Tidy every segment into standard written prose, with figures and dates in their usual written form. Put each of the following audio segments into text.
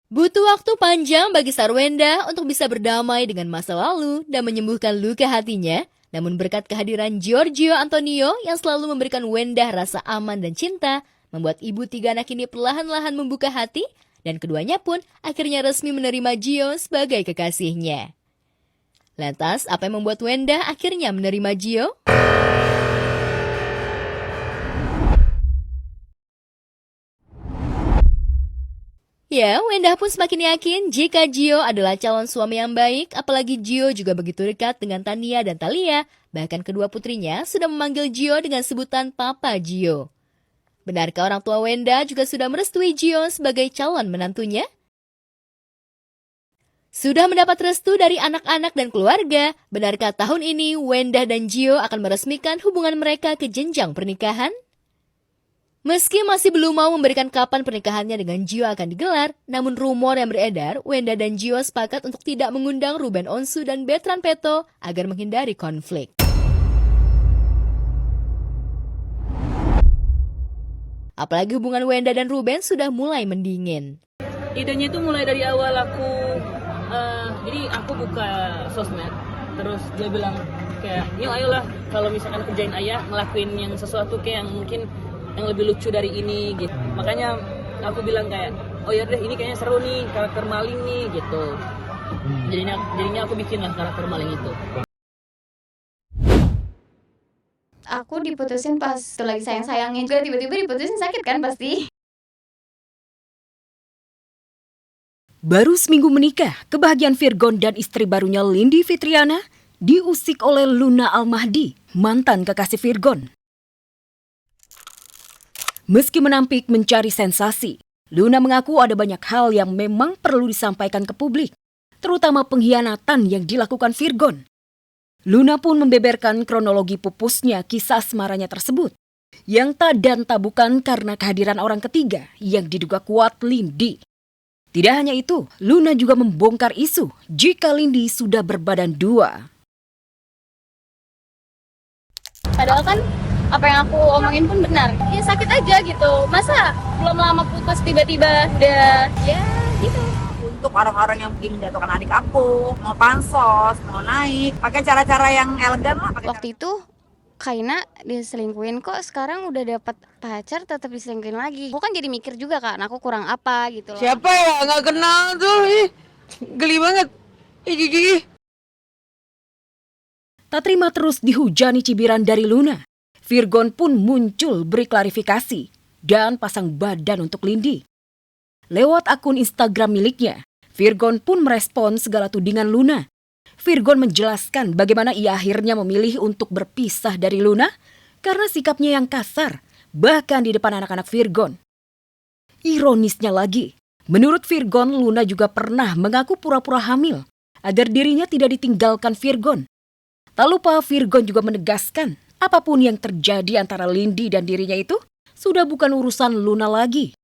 Butuh waktu panjang bagi Sarwenda untuk bisa berdamai dengan masa lalu dan menyembuhkan luka hatinya. Namun berkat kehadiran Giorgio Antonio yang selalu memberikan Wenda rasa aman dan cinta, membuat ibu tiga anak ini perlahan-lahan membuka hati dan keduanya pun akhirnya resmi menerima Gio sebagai kekasihnya. Lantas, apa yang membuat Wenda akhirnya menerima Gio? Ya, Wenda pun semakin yakin jika Gio adalah calon suami yang baik, apalagi Gio juga begitu dekat dengan Tania dan Thalia. Bahkan kedua putrinya sudah memanggil Gio dengan sebutan Papa Gio. Benarkah orang tua Wenda juga sudah merestui Gio sebagai calon menantunya? Sudah mendapat restu dari anak-anak dan keluarga, benarkah tahun ini Wenda dan Gio akan meresmikan hubungan mereka ke jenjang pernikahan? Meski masih belum mau memberikan kapan pernikahannya dengan Gio akan digelar, namun rumor yang beredar, Wenda dan Gio sepakat untuk tidak mengundang Ruben Onsu dan Bertrand Peto agar menghindari konflik. Apalagi hubungan Wenda dan Ruben sudah mulai mendingin. Idenya itu mulai dari awal jadi aku buka sosmed, terus dia bilang kayak, yuk ayolah kalau misalkan kerjain ayah, ngelakuin yang sesuatu kayak yang mungkin yang lebih lucu dari ini gitu. Makanya aku bilang kayak, oh ya deh ini kayaknya seru nih, karakter maling nih gitu. Jadinya aku bikin lah karakter maling itu. Aku diputusin pas lagi sayang-sayangnya juga, tiba-tiba diputusin, sakit kan pasti. Baru seminggu menikah, kebahagiaan Virgon dan istri barunya Lindy Fitriana diusik oleh Luna Al-Mahdi, mantan kekasih Virgon. Meski menampik mencari sensasi, Luna mengaku ada banyak hal yang memang perlu disampaikan ke publik, terutama pengkhianatan yang dilakukan Virgon. Luna pun membeberkan kronologi pupusnya kisah asmaranya tersebut, yang tak dan tak bukan karena kehadiran orang ketiga yang diduga kuat Lindy. Tidak hanya itu, Luna juga membongkar isu jika Lindy sudah berbadan dua. Padahal kan apa yang aku omongin pun benar. Ya sakit aja gitu. Masa belum lama putus tiba-tiba udah ya gitu. Untuk orang-orang yang mungkin menjatuhkan adik aku, mau pansos, mau naik, pakai cara-cara yang elegan lah. Waktu itu Kaina diselingkuhin, kok sekarang udah dapat pacar tetap diselingkuhin lagi. Aku kan jadi mikir juga kan, aku kurang apa gitu loh. Siapa ya? Nggak kenal tuh. Geli banget. Jijik. Tak terima terus dihujani cibiran dari Luna, Virgon pun muncul beri klarifikasi dan pasang badan untuk Lindy. Lewat akun Instagram miliknya, Virgon pun merespon segala tudingan Luna. Virgon menjelaskan bagaimana ia akhirnya memilih untuk berpisah dari Luna karena sikapnya yang kasar, bahkan di depan anak-anak Virgon. Ironisnya lagi, menurut Virgon, Luna juga pernah mengaku pura-pura hamil agar dirinya tidak ditinggalkan Virgon. Tak lupa Virgon juga menegaskan apapun yang terjadi antara Lindy dan dirinya itu sudah bukan urusan Luna lagi.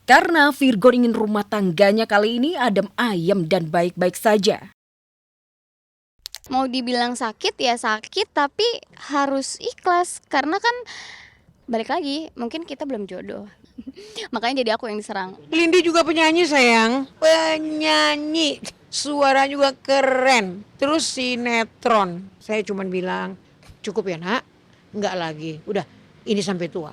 Karena Virgon ingin rumah tangganya kali ini adem ayem dan baik-baik saja. Mau dibilang sakit ya sakit, tapi harus ikhlas. Karena kan balik lagi, mungkin kita belum jodoh. Makanya jadi aku yang diserang. Lindy juga penyanyi sayang. Penyanyi. Suara juga keren. Terus sinetron. Saya cuma bilang, cukup ya nak? Enggak lagi. Udah, ini sampai tua.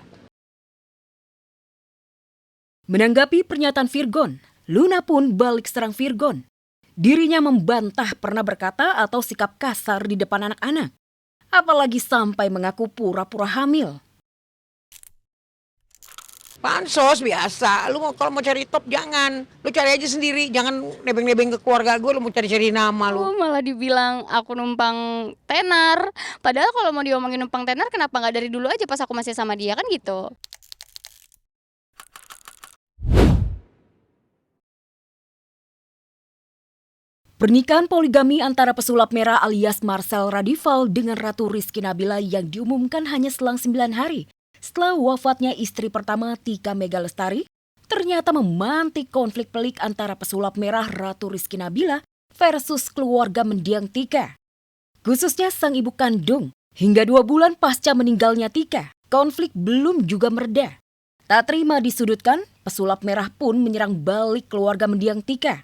Menanggapi pernyataan Virgon, Luna pun balik serang Virgon. Dirinya membantah pernah berkata atau sikap kasar di depan anak-anak. Apalagi sampai mengaku pura-pura hamil. Pansos biasa. Kalau mau cari top jangan. Lu cari aja sendiri. Jangan nebeng-nebeng ke keluarga gue. Lu mau cari-cari nama lu. Malah dibilang aku numpang tenar. Padahal kalau mau diomongin numpang tenar, kenapa nggak dari dulu aja pas aku masih sama dia, kan gitu. Pernikahan poligami antara pesulap merah alias Marcel Radival dengan Ratu Rizky Nabila yang diumumkan hanya selang 9 hari setelah wafatnya istri pertama Tika Mega Lestari ternyata memantik konflik pelik antara pesulap merah Ratu Rizky Nabila versus keluarga mendiang Tika. Khususnya sang ibu kandung, hingga 2 bulan pasca meninggalnya Tika, konflik belum juga mereda. Tak terima disudutkan, pesulap merah pun menyerang balik keluarga mendiang Tika.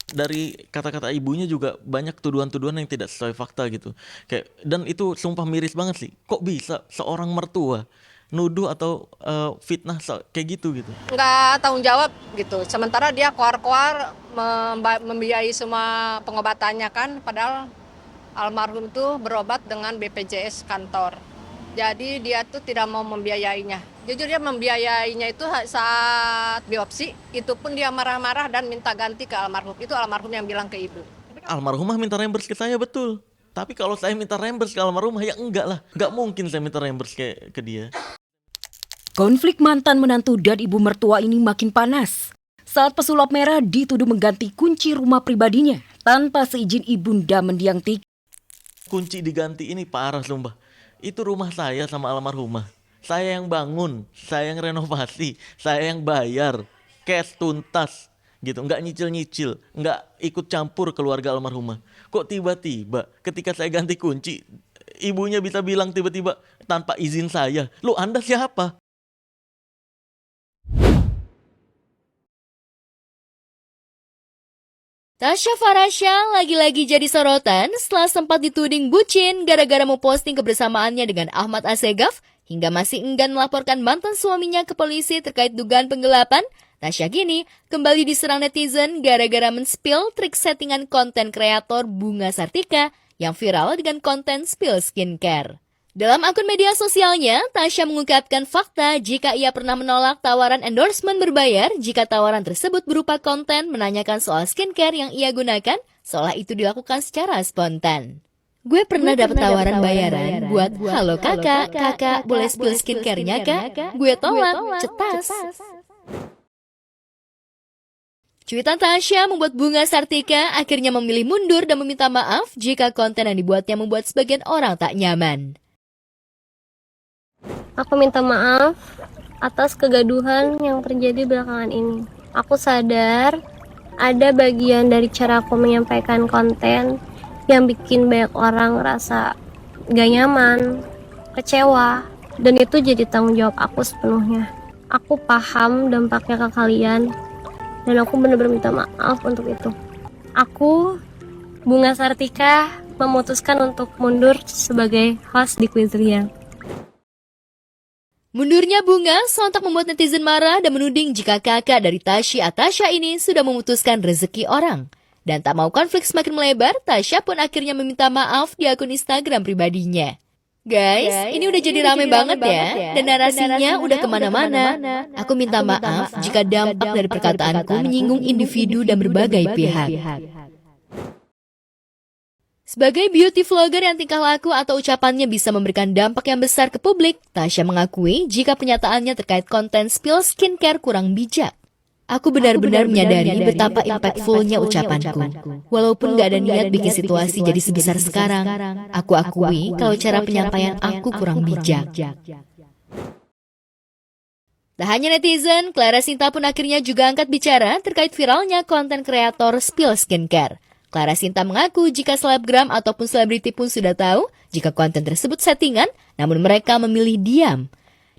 Dari kata-kata ibunya juga banyak tuduhan-tuduhan yang tidak sesuai fakta gitu. Dan itu sumpah miris banget sih. Kok bisa seorang mertua nuduh atau fitnah kayak gitu. Nggak tanggung jawab gitu. Sementara dia koar-koar membiayai semua pengobatannya kan, padahal almarhum tuh berobat dengan BPJS kantor. Jadi dia tuh tidak mau membiayainya. Jujur dia membiayainya itu saat biopsi, itu pun dia marah-marah dan minta ganti ke almarhum. Itu almarhum yang bilang ke ibu. Almarhumah minta reimburse ke saya, betul. Tapi kalau saya minta reimburse ke almarhumah, ya enggak lah. Enggak mungkin saya minta reimburse ke dia. Konflik mantan menantu dan ibu mertua ini makin panas saat pesulap merah dituduh mengganti kunci rumah pribadinya tanpa seizin ibunda mendiang Tika. Kunci diganti ini parah sumpah. Itu rumah saya sama almarhumah. Saya yang bangun, saya yang renovasi, saya yang bayar, cash tuntas gitu, nggak nyicil-nyicil, nggak ikut campur keluarga almarhumah. Kok tiba-tiba ketika saya ganti kunci, ibunya bisa bilang tiba-tiba tanpa izin saya, "Lu Anda siapa?" Tasya Farasya lagi-lagi jadi sorotan setelah sempat dituding bucin gara-gara mau posting kebersamaannya dengan Ahmad Assegaf hingga masih enggan melaporkan mantan suaminya ke polisi terkait dugaan penggelapan. Tasya kini kembali diserang netizen gara-gara men-spill trik settingan konten kreator Bunga Sartika yang viral dengan konten spill skincare. Dalam akun media sosialnya, Tasya mengungkapkan fakta jika ia pernah menolak tawaran endorsement berbayar jika tawaran tersebut berupa konten menanyakan soal skincare yang ia gunakan, seolah itu dilakukan secara spontan. Gue pernah dapat tawaran bayaran buat, "Halo kakak boleh spill skincare-nya kak?" Gue tolak, cetas. Cuitan Tasya membuat Bunga Sartika akhirnya memilih mundur dan meminta maaf jika konten yang dibuatnya membuat sebagian orang tak nyaman. Aku minta maaf atas kegaduhan yang terjadi belakangan ini. Aku sadar ada bagian dari cara aku menyampaikan konten yang bikin banyak orang ngerasa gak nyaman, kecewa, dan itu jadi tanggung jawab aku sepenuhnya. Aku paham dampaknya ke kalian, dan aku benar-benar minta maaf untuk itu. Aku, Bunga Sartika, memutuskan untuk mundur sebagai host di Quiz Ria. Mundurnya Bunga sontak membuat netizen marah dan menuding jika kakak dari Tasya ini sudah memutuskan rezeki orang. Dan tak mau konflik semakin melebar, Tasya pun akhirnya meminta maaf di akun Instagram pribadinya. Guys, ini udah jadi rame banget ya, dan narasinya udah kemana-mana. Aku minta maaf jika dampak dari perkataanku menyinggung individu dan berbagai pihak. Sebagai beauty vlogger yang tingkah laku atau ucapannya bisa memberikan dampak yang besar ke publik, Tasya mengakui jika pernyataannya terkait konten spill skincare kurang bijak. Aku benar-benar menyadari betapa impactfulnya ucapanku. Walaupun gak ada niat bikin situasi jadi sebesar sekarang, aku akui kalau cara penyampaian aku kurang bijak. Tak hanya netizen, Clara Sinta pun akhirnya juga angkat bicara terkait viralnya konten kreator spill skincare. Clara Sinta mengaku jika selebgram ataupun selebriti pun sudah tahu jika konten tersebut settingan, namun mereka memilih diam.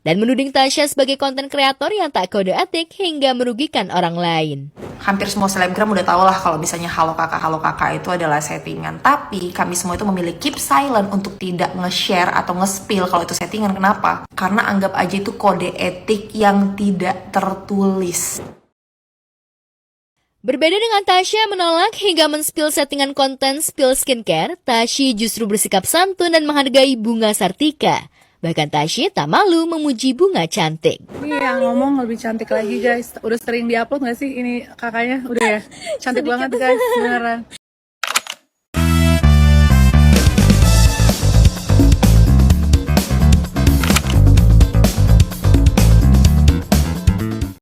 Dan menuding Tasya sebagai konten kreator yang tak kode etik hingga merugikan orang lain. Hampir semua selebgram udah tau lah kalau misalnya halo kakak itu adalah settingan. Tapi kami semua itu memilih keep silent untuk tidak nge-share atau nge-spill kalau itu settingan. Kenapa? Karena anggap aja itu kode etik yang tidak tertulis. Berbeda dengan Tasya menolak hingga men-spill settingan konten spill skincare, Tasya justru bersikap santun dan menghargai Bunga Sartika. Bahkan Tasya tak malu memuji Bunga cantik. Iya, ngomong lebih cantik lagi guys. Udah sering diupload gak sih ini kakaknya? Udah ya? Cantik banget guys, beneran.